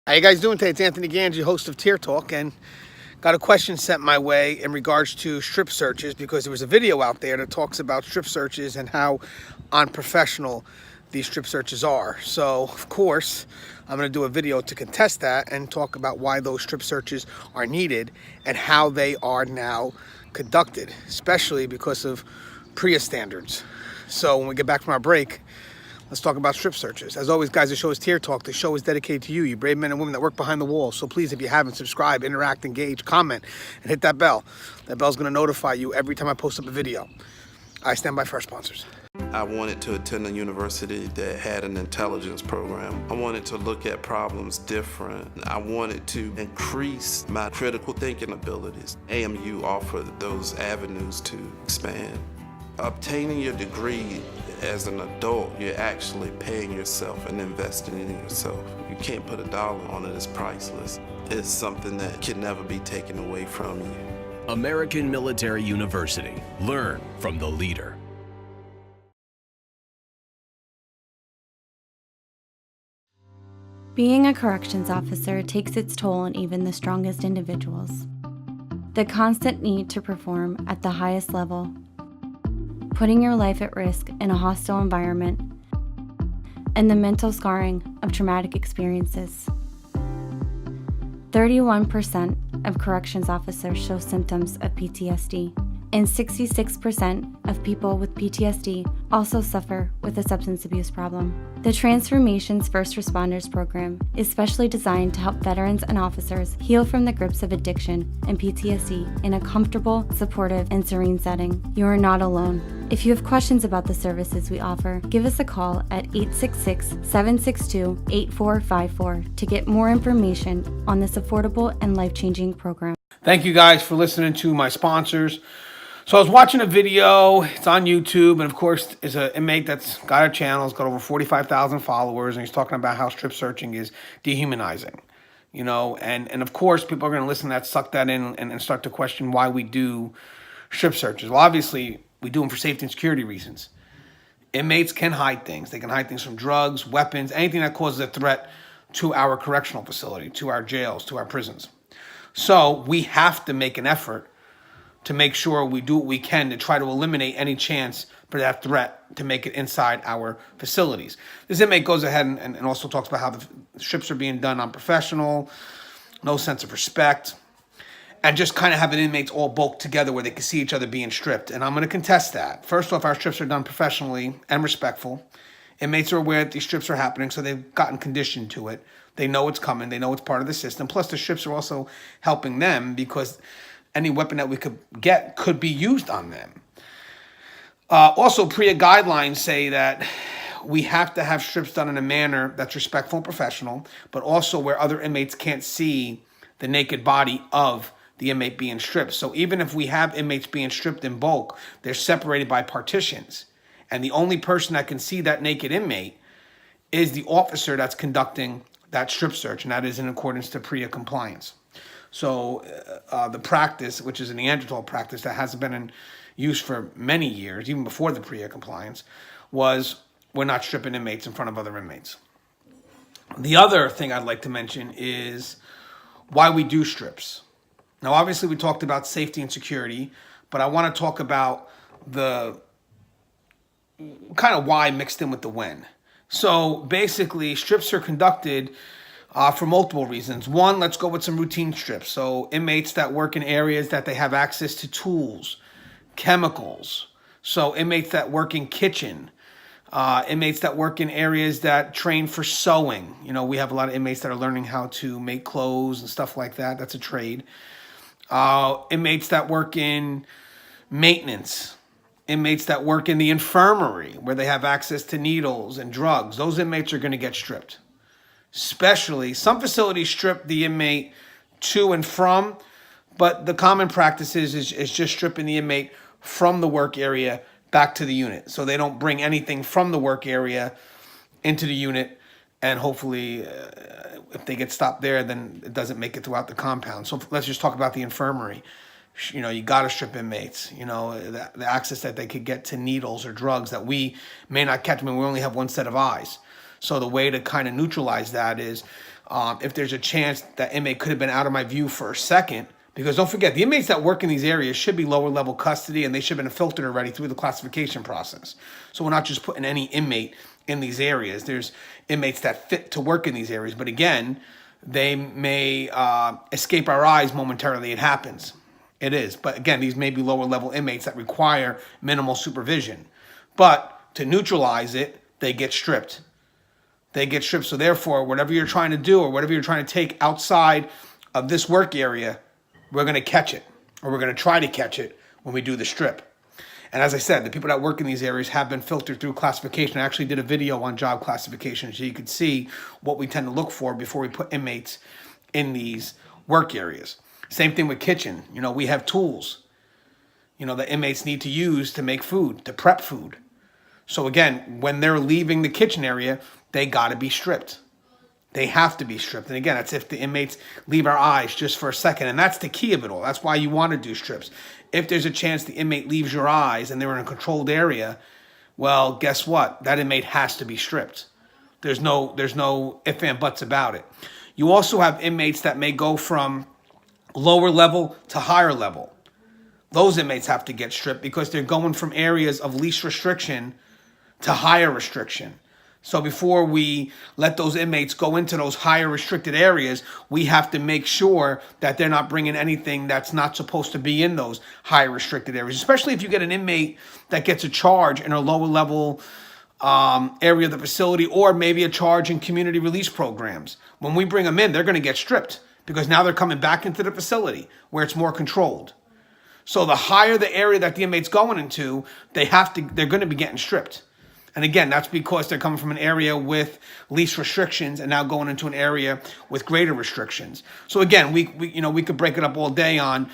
How you guys doing today? It's Anthony Gangi, host of Tier Talk, and got a question sent my way in regards to strip searches because there was a video out there that talks about strip searches and how unprofessional these strip searches are. So, of course, I'm going to do a video to contest that and talk about why those strip searches are needed and how they are now conducted, especially because of PREA standards. So when we get back from our break, let's talk about strip searches. As always, guys, the show is Tier Talk. The show is dedicated to you, you brave men and women that work behind the wall. So please, if you haven't, subscribe, interact, engage, comment, and hit that bell. That bell's going to notify you every time I post up a video. I stand by for our sponsors. I wanted to attend a university that had an intelligence program. I wanted to look at problems different. I wanted to increase my critical thinking abilities. AMU offered those avenues to expand. Obtaining your degree as an adult, you're actually paying yourself and investing in yourself. You can't put a dollar on it, it's priceless. It's something that can never be taken away from you. American Military University. Learn from the leader. Being a corrections officer takes its toll on even the strongest individuals. The constant need to perform at the highest level, putting your life at risk in a hostile environment, and the mental scarring of traumatic experiences. 31% of corrections officers show symptoms of PTSD, and 66% of people with PTSD also suffer with a substance abuse problem. The Transformations First Responders program is specially designed to help veterans and officers heal from the grips of addiction and PTSD in a comfortable, supportive, and serene setting. You are not alone. If you have questions about the services we offer, give us a call at 866-762-8454 to get more information on this affordable and life-changing program. Thank you guys for listening to my sponsors. So I was watching a video, it's on YouTube, and of course is an inmate that's got a channel, it's got over 45,000 followers, and he's talking about how strip searching is dehumanizing. You know, and of course people are going to listen to that, suck that in, and start to question why we do strip searches. Well, obviously, we do them for safety and security reasons. Inmates can hide things. They can hide things from drugs, weapons, anything that causes a threat to our correctional facility, to our jails, to our prisons. So we have to make an effort to make sure we do what we can to try to eliminate any chance for that threat to make it inside our facilities. This inmate goes ahead and also talks about how the strips are being done unprofessional, no sense of respect, and just kind of having inmates all bulked together where they can see each other being stripped. And I'm going to contest that. First off, our strips are done professionally and respectful. Inmates are aware that these strips are happening, so they've gotten conditioned to it. They know it's coming. They know it's part of the system. Plus, the strips are also helping them because any weapon that we could get could be used on them. Also, PREA guidelines say that we have to have strips done in a manner that's respectful and professional, but also where other inmates can't see the naked body of the inmate being stripped. So even if we have inmates being stripped in bulk, they're separated by partitions. And the only person that can see that naked inmate is the officer that's conducting that strip search, and that is in accordance to PREA compliance. So the practice, which is a Neanderthal practice that has been in use for many years, even before the PREA compliance, was we're not stripping inmates in front of other inmates. The other thing I'd like to mention is why we do strips. Now, obviously, we talked about safety and security, but I want to talk about the kind of why mixed in with the when. So basically, strips are conducted for multiple reasons. One, let's go with some routine strips. So inmates that work in areas that they have access to tools, chemicals. So inmates that work in kitchen, inmates that work in areas that train for sewing. You know, we have a lot of inmates that are learning how to make clothes and stuff like that. That's a trade. Inmates that work in maintenance. Inmates that work in the infirmary where they have access to needles and drugs. Those inmates are going to get stripped. Especially, some facilities strip the inmate to and from, but the common practice is just stripping the inmate from the work area back to the unit. So they don't bring anything from the work area into the unit, and hopefully if they get stopped there, then it doesn't make it throughout the compound. So let's just talk about the infirmary. You know, you got to strip inmates, you know, the access that they could get to needles or drugs that we may not catch. I mean, we only have one set of eyes. So the way to kind of neutralize that is if there's a chance that inmate could have been out of my view for a second. Because don't forget, the inmates that work in these areas should be lower level custody, and they should have been filtered already through the classification process. So we're not just putting any inmate in these areas. There's inmates that fit to work in these areas. But again, they may escape our eyes momentarily. It happens. It is. But again, these may be lower level inmates that require minimal supervision. But to neutralize it, they get stripped. They get stripped. So therefore, whatever you're trying to do or whatever you're trying to take outside of this work area, we're going to catch it, or we're going to try to catch it when we do the strip. And as I said, the people that work in these areas have been filtered through classification. I actually did a video on job classification so you could see what we tend to look for before we put inmates in these work areas. Same thing with kitchen. We have tools, that inmates need to use to make food, to prep food. So again, when they're leaving the kitchen area, they got to be stripped. They have to be stripped. And again, that's if the inmates leave our eyes just for a second. And that's the key of it all. That's why you want to do strips. If there's a chance the inmate leaves your eyes and they're in a controlled area, well, guess what? That inmate has to be stripped. There's no ifs and buts about it. You also have inmates that may go from lower level to higher level. Those inmates have to get stripped because they're going from areas of least restriction to higher restriction. So before we let those inmates go into those higher restricted areas, we have to make sure that they're not bringing anything that's not supposed to be in those higher restricted areas, especially if you get an inmate that gets a charge in a lower level area of the facility, or maybe a charge in community release programs. When we bring them in, they're going to get stripped because now they're coming back into the facility where it's more controlled. So the higher the area that the inmate's going into, they're going to be getting stripped. And again, that's because they're coming from an area with least restrictions and now going into an area with greater restrictions. So again, we could break it up all day on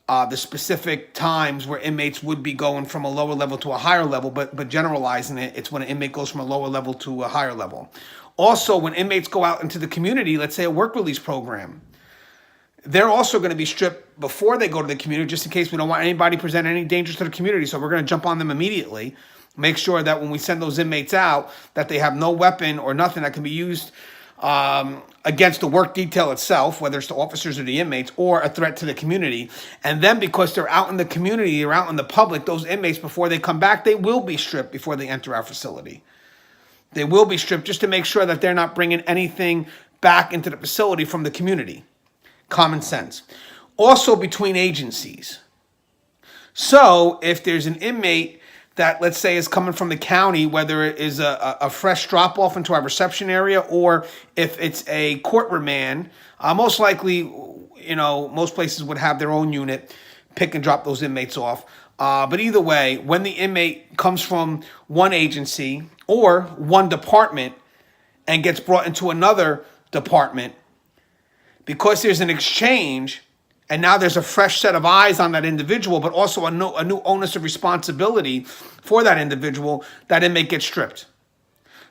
the specific times where inmates would be going from a lower level to a higher level, but generalizing it, it's when an inmate goes from a lower level to a higher level. Also, when inmates go out into the community, let's say a work release program, they're also going to be stripped before they go to the community, just in case we don't want anybody present any dangers to the community. So we're going to jump on them immediately. Make sure that when we send those inmates out, that they have no weapon or nothing that can be used against the work detail itself, whether it's the officers or the inmates, or a threat to the community. And then because they're out in the community, they're out in the public, those inmates, before they come back, they will be stripped before they enter our facility. They will be stripped just to make sure that they're not bringing anything back into the facility from the community. Common sense. Also between agencies. So if there's an inmate that, let's say, is coming from the county, whether it is a fresh drop-off into our reception area or if it's a court remand, most likely, most places would have their own unit, pick and drop those inmates off. But either way, when the inmate comes from one agency or one department and gets brought into another department, because there's an exchange, and now there's a fresh set of eyes on that individual, but also a new onus of responsibility for that individual, that inmate gets stripped.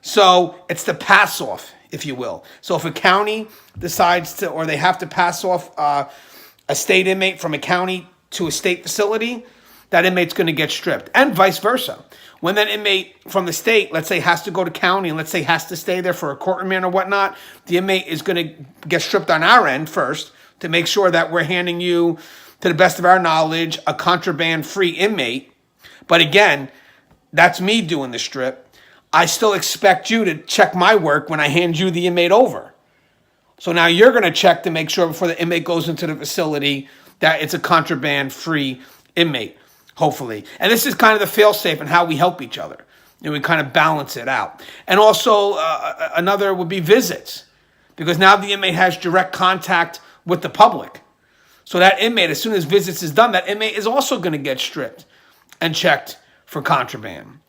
So it's the pass off, if you will. So if a county decides to, or they have to pass off a state inmate from a county to a state facility, that inmate's going to get stripped, and vice versa. When that inmate from the state, let's say, has to go to county and let's say has to stay there for a court remand or whatnot, the inmate is going to get stripped on our end first to make sure that we're handing you, to the best of our knowledge, a contraband-free inmate. But again, that's me doing the strip. I still expect you to check my work when I hand you the inmate over. So now you're going to check to make sure before the inmate goes into the facility that it's a contraband-free inmate, hopefully. And this is kind of the fail-safe and how we help each other. We kind of balance it out. And also another would be visits, because now the inmate has direct contact with the public. So that inmate, as soon as visits is done, that inmate is also going to get stripped and checked for contraband.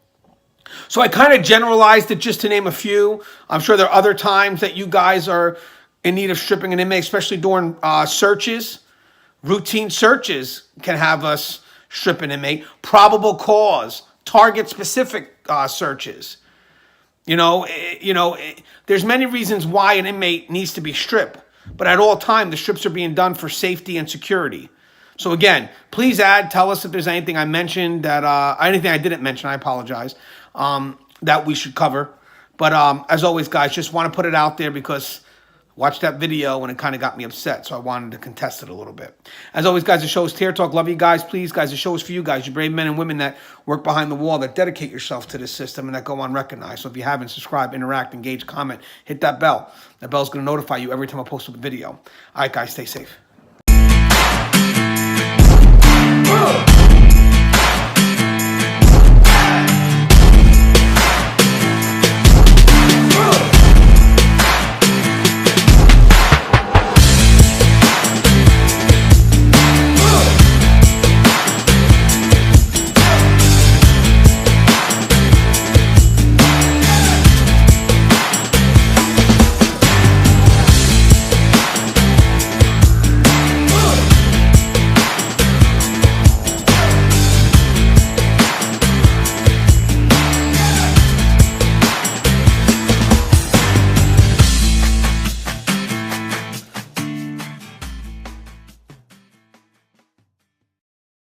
So I kind of generalized it just to name a few. I'm sure there are other times that you guys are in need of stripping an inmate, especially during searches. Routine searches can have us strip an inmate. Probable cause, target-specific searches. There's many reasons why an inmate needs to be stripped. But at all times, the strips are being done for safety and security. So again, please tell us if there's anything I mentioned anything I didn't mention, I apologize, that we should cover. But as always, guys, just want to put it out there because Watched that video and it kind of got me upset, so I wanted to contest it a little bit. As always, guys, the show is Tear Talk. Love you guys. Please, guys, the show is for you guys. You brave men and women that work behind the wall, that dedicate yourself to this system and that go unrecognized. So if you haven't, subscribe, interact, engage, comment, hit that bell. That bell's going to notify you every time I post a video. All right, guys, stay safe.